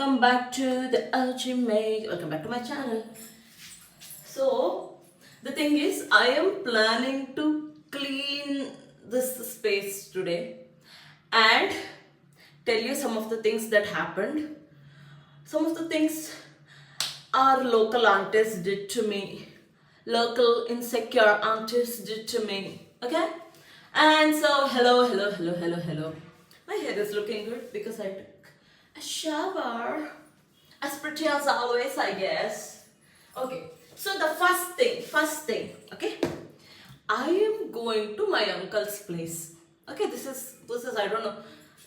welcome back to the aunty Megh. Welcome back to my channel. So, the thing is, I am planning to clean this space today and tell you some of the things that happened. Some of the things our local aunties did to me. Local insecure aunties did to me. Okay? And so, hello. My hair is looking good because I took a shower. As pretty as always, I guess. Okay, so the first thing, okay? I am going to my uncle's place. Okay, this is I don't know.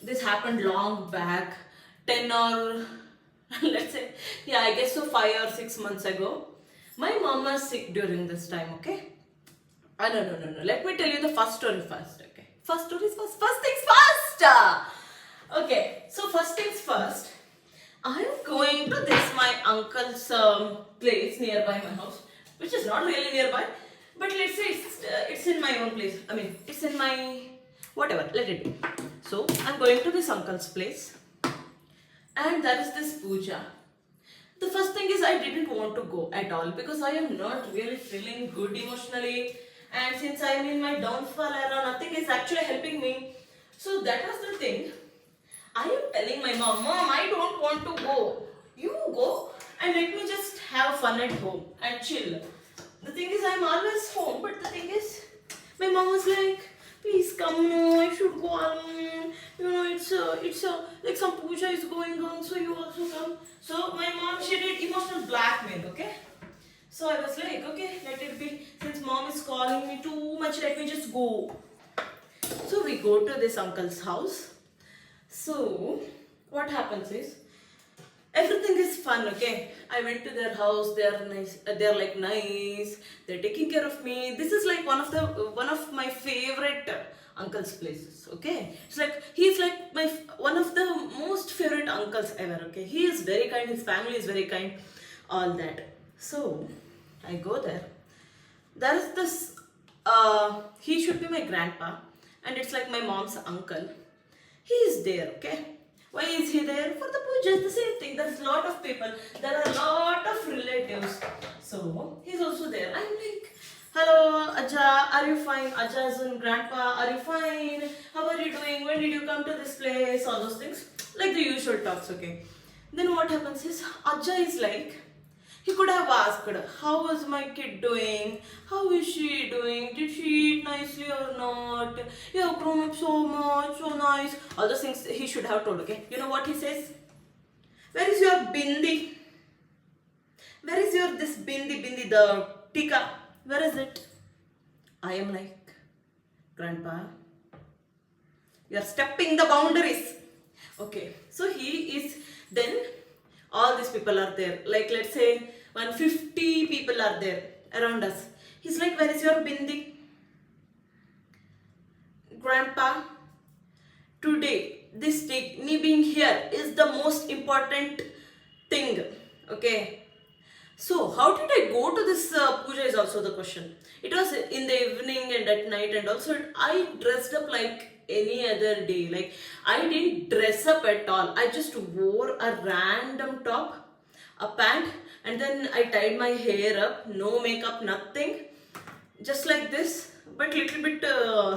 This happened long back, 10 or let's say, yeah, I guess so 5 or 6 months ago. My mom was sick during this time, okay? No. Let me tell you the first story first, okay? First things first! Okay, so first things first. I am going to this my uncle's place nearby my house, which is not really nearby, but let's say it's in my own place. I mean, it's in my whatever. Let it be. So I'm going to this uncle's place, and there is this puja. The first thing is I didn't want to go at all because I am not really feeling good emotionally, and since I am in my downfall era, nothing is actually helping me. So that was the thing. I am telling my mom, I don't want to go. You go and let me just have fun at home and chill. The thing is, I'm always home, but the thing is, my mom was like, please come, no, I should go alone. You know, it's like some puja is going on, so you also come. So my mom, she did emotional blackmail, okay? So I was like, okay, let it be. Since mom is calling me too much, let me just go. So we go to this uncle's house. So, what happens is, everything is fun, okay? I went to their house, they're nice, they're like nice, they're taking care of me. This is like one of my favorite uncle's places, okay? It's like, he's like one of the most favorite uncles ever, okay? He is very kind, his family is very kind, all that. So, I go there. There is this, he should be my grandpa, and it's like my mom's uncle. He is there, okay? Why is he there? For the puja, it's the same thing. There's a lot of people. There are a lot of relatives. So, he's also there. I'm like, hello, Aja, are you fine? Aja is in grandpa, are you fine? How are you doing? When did you come to this place? All those things. Like the usual talks, okay? Then what happens is, Aja is like, he could have asked, how was my kid doing? How is she doing? Did she eat nicely or not? You have grown up so much, so nice. All those things he should have told, okay? You know what he says? Where is your bindi? Where is your this bindi, the tika? Where is it? I am like, grandpa, you are stepping the boundaries. Okay, so he is then. All these people are there. Like let's say 150 people are there around us. He's like, where is your bindi? Grandpa, today, this day, me being here is the most important thing. Okay. So, how did I go to this puja is also the question. It was in the evening and at night, and also I dressed up like any other day. Like I didn't dress up at all. I just wore a random top, a pant, and then I tied my hair up, no makeup, nothing, just like this, but little bit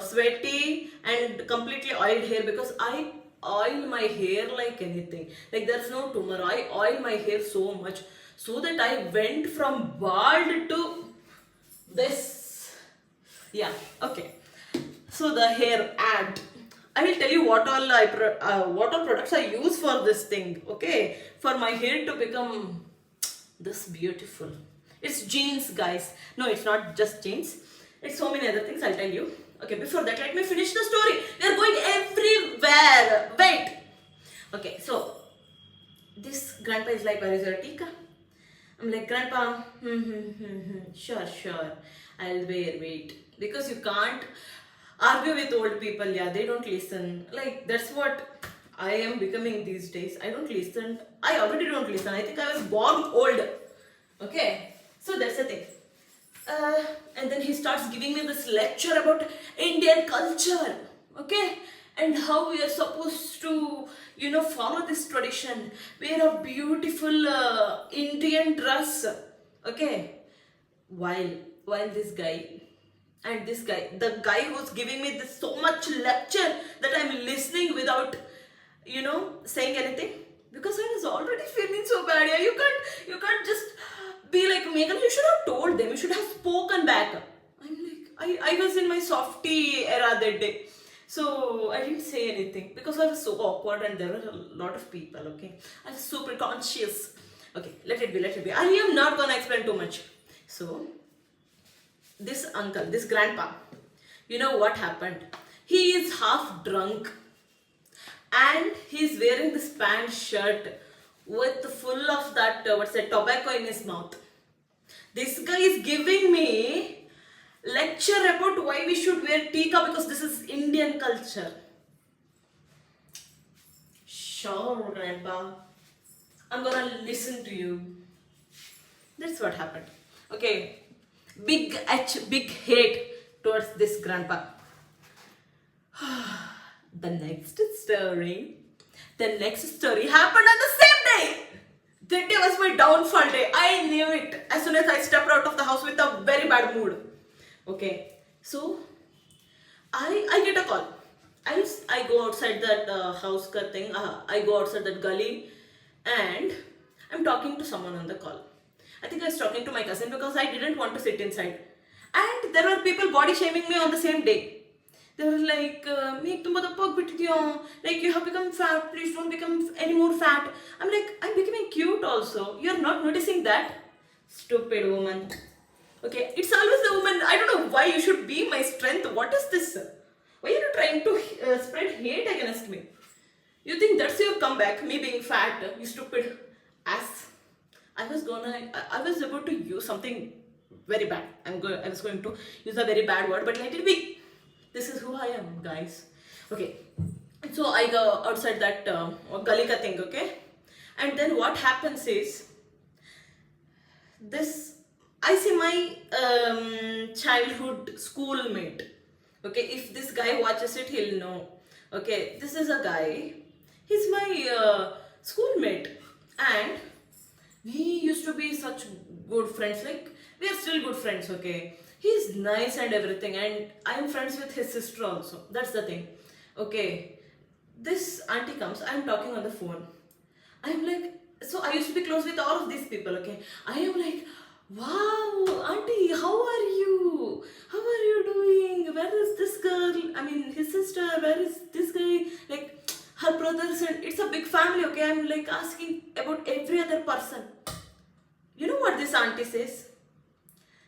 sweaty and completely oiled hair because I oil my hair like anything. Like there's no tomorrow. I oil my hair so much so that I went from bald to this. Yeah, okay. So the hair ad. I will tell you what all products I use for this thing. Okay, for my hair to become this beautiful. It's jeans, guys. No, it's not just jeans. It's so many other things. I'll tell you. Okay, before that, let me finish the story. We are going everywhere. Wait. Okay, so this grandpa is like, where is your tika? I'm like, grandpa, sure, I'll wait. Because you can't argue with old people, yeah, they don't listen. Like, that's what I am becoming these days. I don't listen. I already don't listen. I think I was born old. Okay, so that's the thing. And then he starts giving me this lecture about Indian culture. Okay, and how we are supposed to follow this tradition, wear a beautiful Indian dress. Okay, while while the guy who's giving me this so much lecture that I'm listening without saying anything, because I was already feeling so bad. Yeah, you can't just be like, Megan, you should have told them, you should have spoken back. I'm like, I was in my softy era that day. So I didn't say anything because I was so awkward and there were a lot of people, okay? I was super conscious. Okay, let it be. I am not gonna explain too much. So this uncle, this grandpa, you know what happened? He is half drunk and he's wearing this pant shirt with full of that tobacco in his mouth. This guy is giving me lecture about why we should wear tika because this is Indian culture. Sure, grandpa, I'm gonna listen to you. That's what happened. Okay, big hate towards this grandpa. The next story happened on the same day. That day was my downfall day. I knew it as soon as I stepped out of the house with a very bad mood. Okay, so I get a call. I go outside that house ka thing. I go outside that gully, and I'm talking to someone on the call. I think I was talking to my cousin because I didn't want to sit inside. And there were people body shaming me on the same day. They were like, Megh, tum bahut pug bittiyo. Like, you have become fat. Please don't become any more fat. I'm like, I'm becoming cute also. You're not noticing that? Stupid woman. Okay, it's always the woman. I don't know why you should be my strength. What is this? Why are you trying to spread hate against me? You think that's your comeback? Me being fat, you stupid ass. I was about to use something very bad. I was going to use a very bad word, but let it be. This is who I am, guys. Okay, so I go outside that gully ka thing, okay? And then what happens is, I see my childhood schoolmate. Okay, if this guy watches it, he'll know. Okay, this is a guy. He's my schoolmate, and we used to be such good friends. Like, we are still good friends. Okay, he's nice and everything, and I'm friends with his sister also. That's the thing. Okay, this auntie comes. I'm talking on the phone. I'm like, so I used to be close with all of these people. Okay, I am like, wow, auntie, how are you? How are you doing? Where is this girl? I mean, his sister. Where is this guy? Like, her brothers, and it's a big family. Okay, I'm like asking about every other person. You know what this auntie says?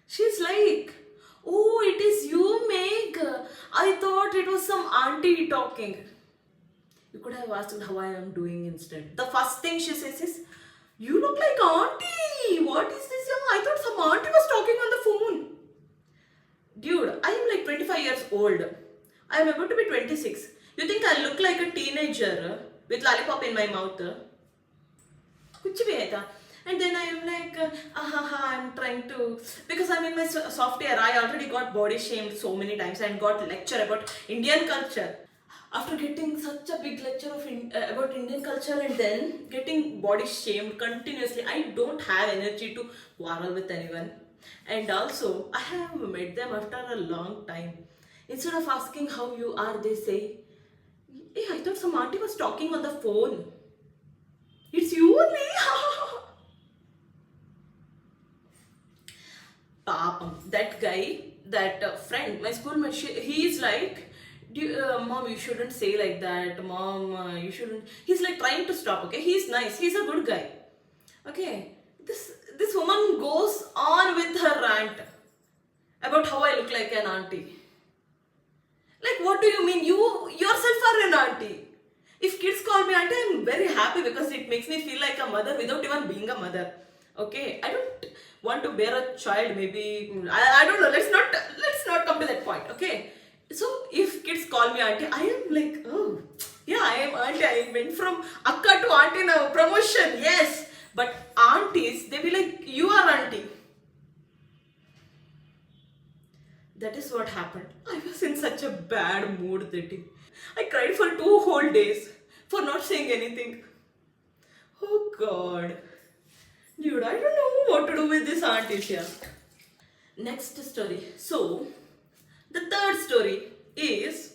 She's like, oh, it is you, Megh. I thought it was some auntie talking. You could have asked how I am doing instead. The first thing she says is, you look like auntie. What is this? I thought some auntie was talking on the phone. Dude, I am like 25 years old. I am about to be 26. You think I look like a teenager with lollipop in my mouth? Kuch bhi hai tha. And then I am like, I'm trying to, because I'm in my software, I already got body shamed so many times and got lecture about Indian culture. After getting such a big lecture about Indian culture and then getting body shamed continuously, I don't have energy to quarrel with anyone. And also, I have met them after a long time. Instead of asking how you are, they say, hey, I thought some auntie was talking on the phone. It's you only. That guy, that friend, my schoolmate, he is like, Mom, you shouldn't say like that. Mom, you shouldn't. He's like trying to stop, okay? He's nice. He's a good guy. Okay. This woman goes on with her rant about how I look like an auntie. Like, what do you mean? You yourself are an auntie. If kids call me auntie, I'm very happy because it makes me feel like a mother without even being a mother. Okay, I don't want to bear a child. Maybe I don't know. Let's not come to that point. Okay. So if kids call me auntie, I am like, oh yeah, I am auntie. I went from akka to auntie now. Promotion, yes. But aunties, they be like, you are auntie. That is what happened. I was in such a bad mood that day. I cried for 2 whole days. for not saying anything. Oh God. Dude, I don't know what to do with this aunties here. Next story. So, the third story is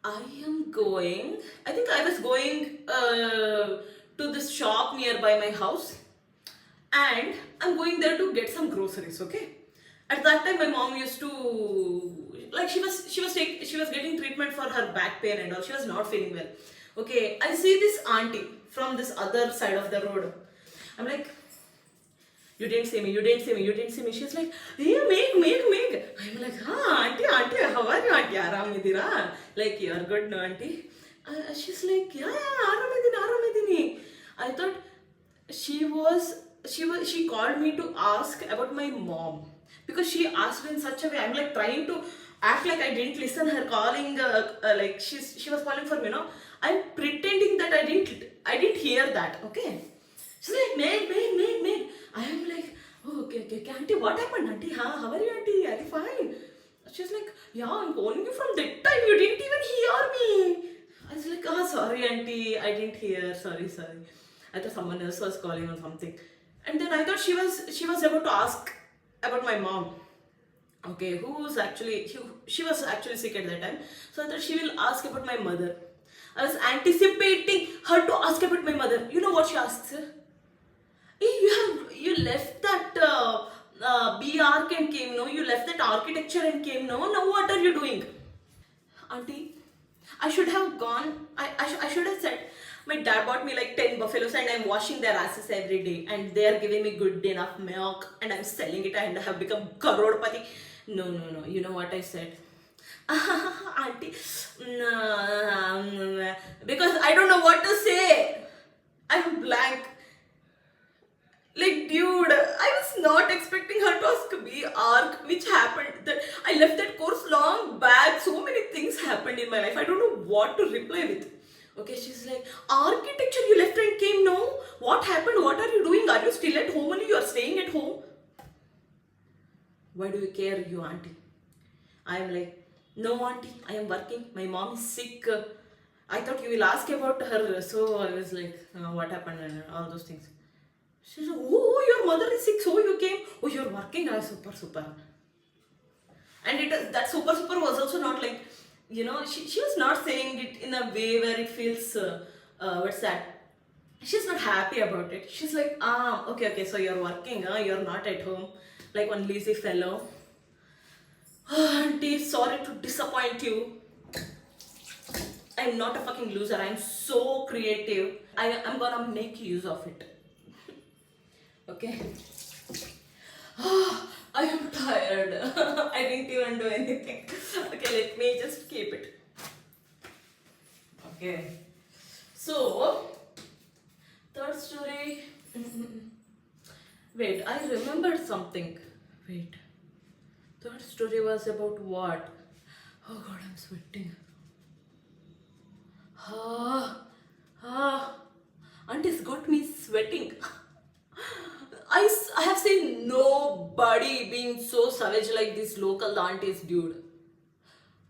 I think I was going to this shop nearby my house, and I'm going there to get some groceries, okay? At that time, my mom used to, like, she was getting treatment for her back pain and all. She was not feeling well. Okay, I see this auntie from this other side of the road. I'm like, you didn't see me, you didn't see me, you didn't see me. She's like, hey, Megh. I'm like, auntie, how are you, auntie? Aramidira? Like, you're good, no, auntie? She's like, yeah, aramidini. I thought she called me to ask about my mom, because she asked in such a way. I'm like trying to act like I didn't listen her calling, like she was calling for me, no? I'm pretending that I didn't hear that, okay? She's like, Megh. I am like, oh, okay. Auntie, what happened, auntie? How are you, auntie? Are you fine? She's like, yeah, I'm calling you from that time. You didn't even hear me. I was like, oh, sorry, auntie. I didn't hear. Sorry. I thought someone else was calling or something. And then I thought she was about to ask about my mom. Okay, she was actually sick at that time. So I thought she will ask about my mother. I was anticipating her to ask about my mother. You know what she asks her? Hey, you left that B arc and came, no? You left that architecture and came, no? Now what are you doing? Auntie, I should have gone. I should have said, my dad bought me like 10 buffaloes and I'm washing their asses every day and they are giving me good enough milk and I'm selling it and I have become crorepati. No. You know what I said? Auntie, no, because I don't know what to say. I'm blank. Like, dude, I was not expecting her to ask me arc, which happened. That I left that course long back. So many things happened in my life. I don't know what to reply with. Okay, she's like, architecture, you left and came, no? What happened? What are you doing? Are you still at home only? You are staying at home? Why do you care, you auntie? I am like, no, auntie, I am working. My mom is sick. I thought you will ask about her. So I was like, what happened and all those things. She's like, oh, your mother is sick, so you came. Oh, you're working. Super. And that super was also not like, she was not saying it in a way where it feels, what's that? She's not happy about it. She's like, okay, so you're working, you're not at home. Like one lazy fellow. Auntie, sorry to disappoint you. I'm not a fucking loser. I'm so creative. I'm gonna make use of it. Okay. I am tired. I didn't even do anything. Okay, let me just keep it. Okay. So, third story. Wait, I remembered something. Wait. Third story was about what? Oh God, I'm sweating. Auntie's got me sweating. I have seen nobody being so savage like these local aunties, dude.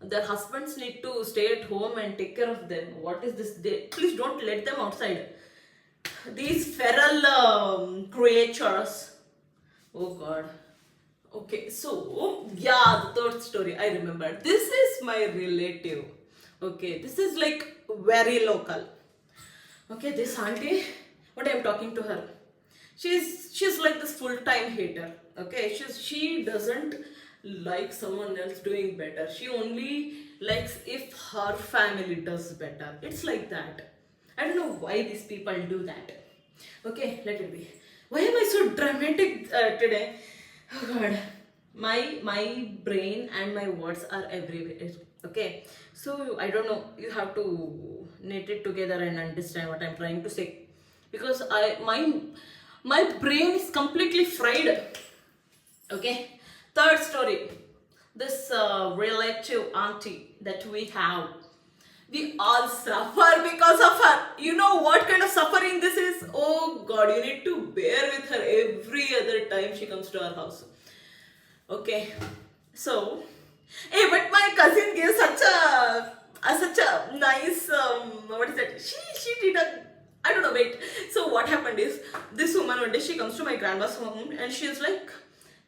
Their husbands need to stay at home and take care of them. What is this? Please don't let them outside. These feral creatures. Oh God. Okay, so yeah, the third story I remember. This is my relative. Okay, this is like very local. Okay, this auntie, what I'm talking to her. She's like this full-time hater. Okay, she doesn't like someone else doing better. She only likes if her family does better. It's like that. I don't know why these people do that. Okay, let it be. Why am I so dramatic today? Oh God, my brain and my words are everywhere. Okay, so I don't know. You have to knit it together and understand what I'm trying to say, because my brain is completely fried. Okay, third story. This relative auntie that we have, we all suffer because of her. You know what kind of suffering this is? Oh God, you need to bear with her every other time she comes to our house. Okay, so, hey, but my cousin gave such a nice, what is that? She did a, I don't know, wait. So what happened is, this woman one day, she comes to my grandma's home and she's like,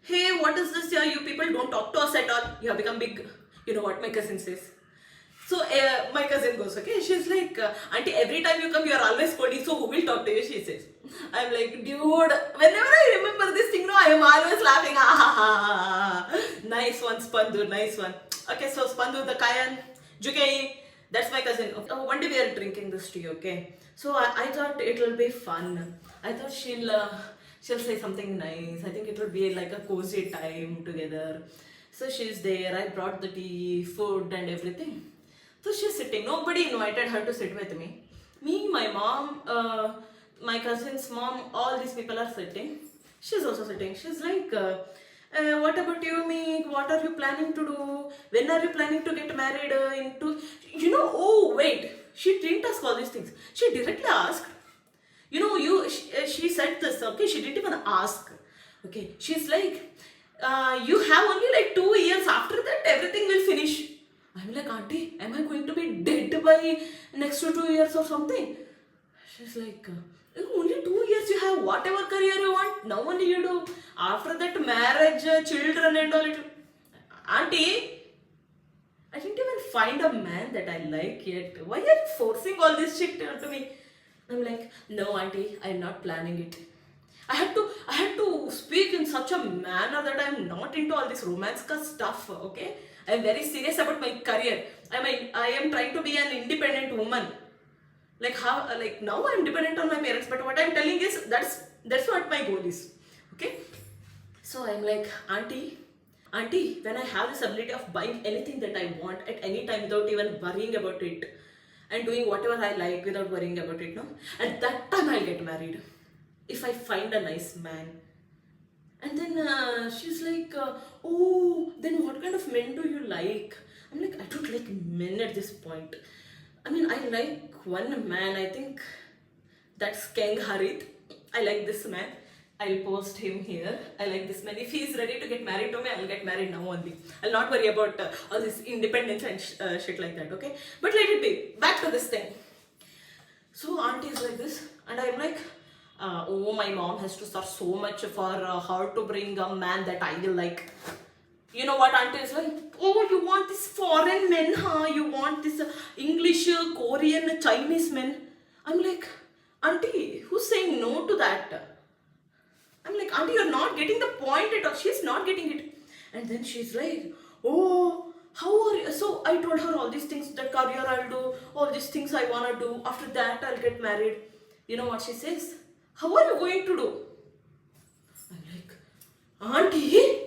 hey, what is this here? You people don't talk to us at all. You have become big. You know what my cousin says? So my cousin goes, okay, she's like, auntie, every time you come, you are always scolding, so who will talk to you, she says. I'm like, dude, whenever I remember this thing, no, I am always laughing. Ha ha ha ha. Nice one, Spandu, nice one. Okay, so Spandu, the Kayan, Jukei, that's my cousin. One day we are drinking this tea, okay? So I thought it will be fun. I thought she'll say something nice. I think it will be like a cozy time together. So she's there. I brought the tea, food, and everything. So she's sitting. Nobody invited her to sit with me. Me, my mom, my cousin's mom, all these people are sitting. She's also sitting. She's like, what about you, Megh? What are you planning to do? When are you planning to get married into? You know, oh, wait. She didn't ask all these things. She directly asked, you know, she said this, okay? She didn't even ask. Okay. She's like, you have only like 2 years. After that, everything will finish. I'm like, auntie, am I going to be dead by next to 2 years or something? She's like, only 2 years, you have whatever career you want. Now only you do. After that, marriage, children and all it. Auntie, I didn't even find a man that I like yet. Why are you forcing all this shit onto me? I'm like, no, auntie, I'm not planning it. I had to speak in such a manner that I'm not into all this romance stuff, okay? I'm very serious about my career. I am trying to be an independent woman. Like how, like now I'm dependent on my parents, but what I'm telling is that's what my goal is, okay? So I'm like, auntie, when I have this ability of buying anything that I want at any time without even worrying about it and doing whatever I like without worrying about it, no? At that time I'll get married if I find a nice man. And then she's like, oh, then what kind of men do you like? I'm like, I don't like men at this point. I mean, I like one man, I think that's Keng Harit. I like this man. I'll post him here. I like this man. If he's ready to get married to me, I'll get married now only. I'll not worry about all this independence and shit like that, okay? But let it be. Back to this thing. So auntie is like this, and I'm like, oh, my mom has to start so much for her to bring a man that I will like. You know what auntie is like? Oh, you want this foreign men, huh? You want this English, Korean, Chinese men? I'm like, auntie, who's saying no to that? I'm like, auntie, you're not getting the point at all. She's not getting it. And then she's like, oh, how are you? So I told her all these things, that career I'll do, all these things I want to do. After that, I'll get married. You know what she says? How are you going to do? I'm like, auntie,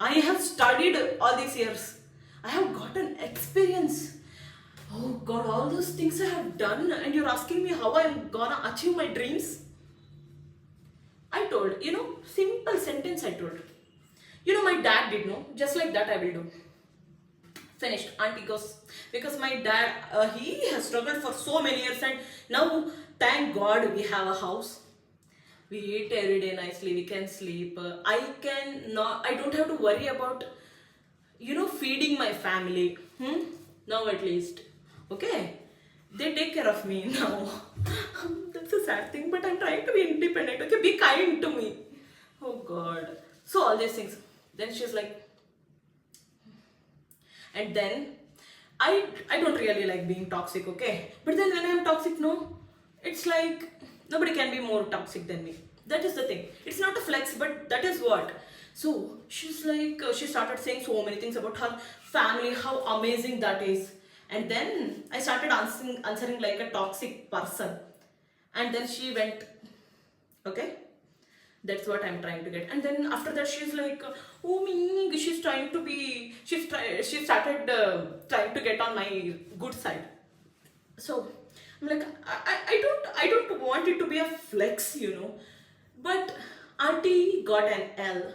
I have studied all these years. I have gotten experience. Oh God, all those things I have done, and you're asking me how I'm gonna achieve my dreams? I told, you know, simple sentence I told. You know, my dad did know, just like that I will do. Finished. Auntie goes, because my dad, he has struggled for so many years, and now, thank God, we have a house. We eat every day nicely, we can sleep. I don't have to worry about, you know, feeding my family. Now at least. Okay? They take care of me now. That's a sad thing, but I'm trying to be independent. Okay, be kind to me. Oh God. So all these things. Then she's like, and then I don't really like being toxic, okay? But then when I'm toxic, no, it's like nobody can be more toxic than me. That is the thing. It's not a flex, but that is what. So she's like, she started saying so many things about her family, how amazing that is. And then I started answering like a toxic person. And then she went, okay, that's what I'm trying to get. And then after that, she's like, oh, Megh, she's trying to be, she started trying to get on my good side. So I'm like, I don't want it to be a flex, you know. But auntie got an L.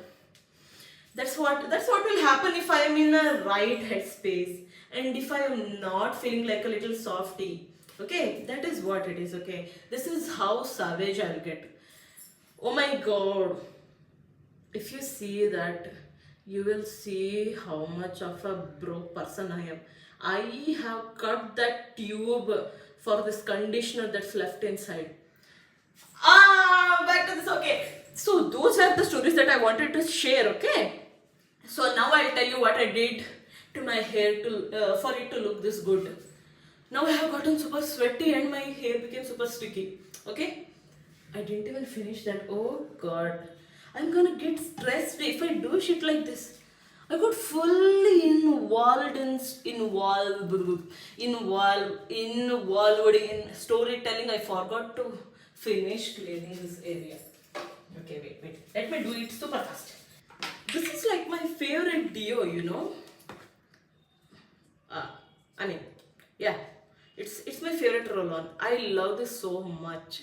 That's what will happen if I am in a right headspace and if I am not feeling like a little softy. Okay, that is what it is. Okay, this is how savage I'll get. Oh my God, if you see that, you will see how much of a broke person I am. I have cut that tube for this conditioner that's left inside. Back to this. Okay, so those are the stories that I wanted to share. Okay, so now I'll tell you what I did to my hair to for it to look this good. Now I have gotten super sweaty and my hair became super sticky. Okay, I didn't even finish that. Oh god, I'm gonna get stressed if I do shit like this. I got fully involved in storytelling. I forgot to finish cleaning this area. Okay, wait. Let me do it super fast. This is like my favorite deo, you know. I mean, yeah, it's my favorite roll-on. I love this so much.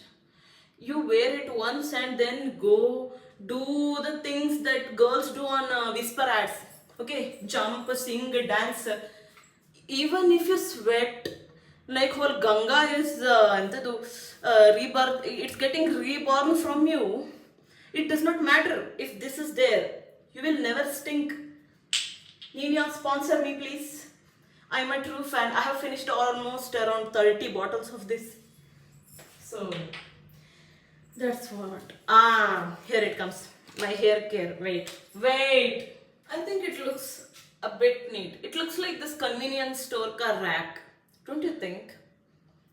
You wear it once and then go do the things that girls do on whisper ads. Okay, jump, sing, dance. Even if you sweat, like whole Ganga is rebirth, it's getting reborn from you. It does not matter if this is there. You will never stink. Nivea, sponsor me, please. I'm a true fan. I have finished almost around 30 bottles of this. So that's what. Here it comes. My hair care. Wait. I think it looks a bit neat. It looks like this convenience store ka rack. Don't you think?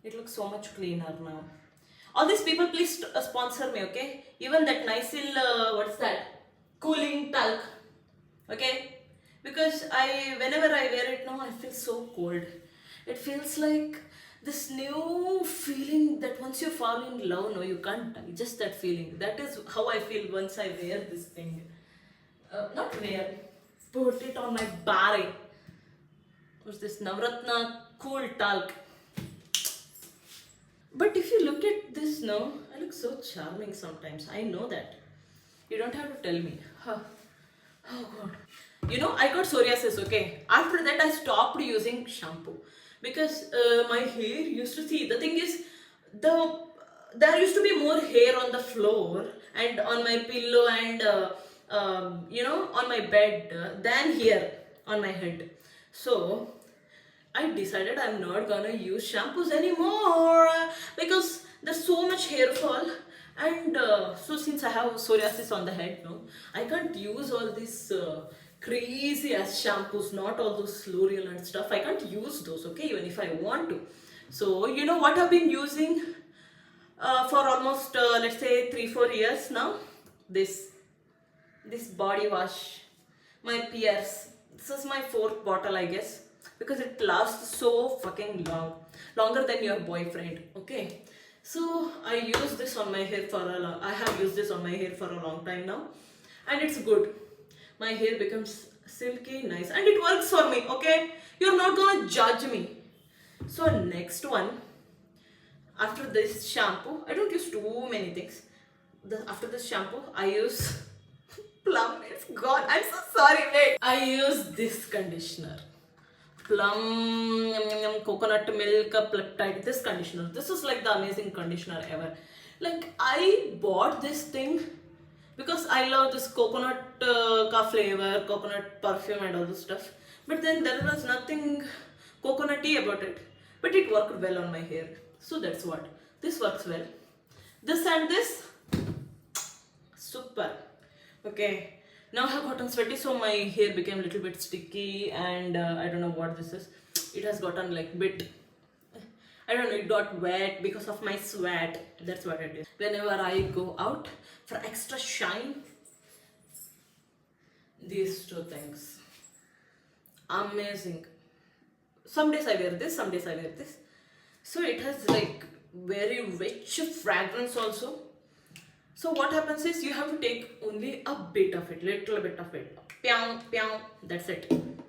It looks so much cleaner now. All these people, please sponsor me, okay? Even that nice what's that? Cooling talc. Okay? Because whenever I wear it now, I feel so cold. It feels like this new feeling that once you fall in love, no, you can't die. Just that feeling. That is how I feel once I wear this thing. Not wear. Put it on my body. What's this? Navratna Cool Talc. But if you look at this now, I look so charming sometimes. I know that. You don't have to tell me. Huh. Oh god. You know, I got psoriasis, okay? After that, I stopped using shampoo. Because my hair used to see. The thing is, there used to be more hair on the floor and on my pillow and on my bed than here on my head. So I decided I'm not gonna use shampoos anymore because there's so much hair fall. And so since I have psoriasis on the head, no, I can't use all these crazy ass shampoos, not all those L'Oreal and stuff. I can't use those, okay, even if I want to. So you know what I've been using for almost let's say 3-4 years now? This body wash, my Pierce. This is my 4th bottle, I guess, because it lasts so fucking long, longer than your boyfriend. Okay, so I use this on my hair I have used this on my hair for a long time now, and it's good. My hair becomes silky, nice, and it works for me. Okay, you're not gonna judge me. So next one, after this shampoo, I don't use too many things. After this shampoo, I use Plum. It's gone. I'm so sorry. Wait. I use this conditioner. Plum, coconut milk, peptide. This conditioner. This is like the amazing conditioner ever. Like I bought this thing because I love this coconut flavor, coconut perfume and all this stuff. But then there was nothing coconutty about it. But it worked well on my hair. So that's what. This works well. This and this. Super. Okay. Now I have gotten sweaty, so my hair became a little bit sticky, and I don't know what this is. It has gotten like bit, I don't know, it got wet because of my sweat. That's what it is. Whenever I go out for extra shine, these two things. Amazing. Some days I wear this, some days I wear this. So it has like very rich fragrance also. So what happens is you have to take only a bit of it, little bit of it. Pyong, pyong, that's it. And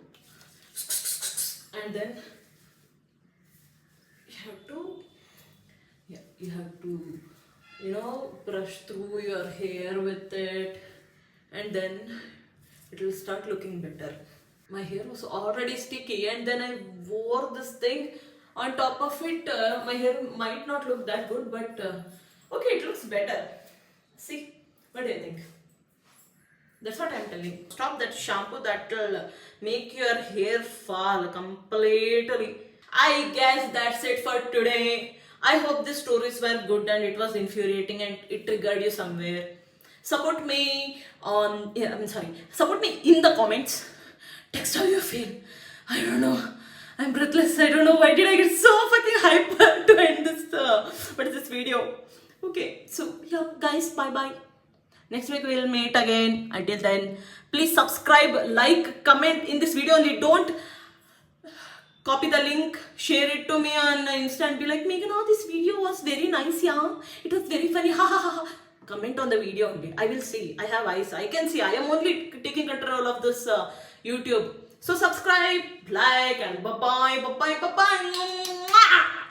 then you have to, brush through your hair with it, and then it will start looking better. My hair was already sticky, and then I wore this thing on top of it. My hair might not look that good, but okay, it looks better. See, what do you think? That's what I'm telling. Stop that shampoo that will make your hair fall completely. I guess that's it for today. I hope the stories were good and it was infuriating and it triggered you somewhere. Support me on, yeah, I'm sorry, support me in the comments. Text how you feel. I don't know. I'm breathless. I don't know why did I get so fucking hyper to end this, what is this video? Okay, so yeah, guys, bye bye. Next week we'll meet again. Until then, please subscribe, like, comment in this video only. Don't copy the link, share it to me on Insta and be like, Megh, oh, this video was very nice, yeah. It was very funny, ha ha ha ha. Comment on the video only. I will see. I have eyes. I can see. I am only taking control of this YouTube. So subscribe, like, and bye bye, bye bye, bye bye.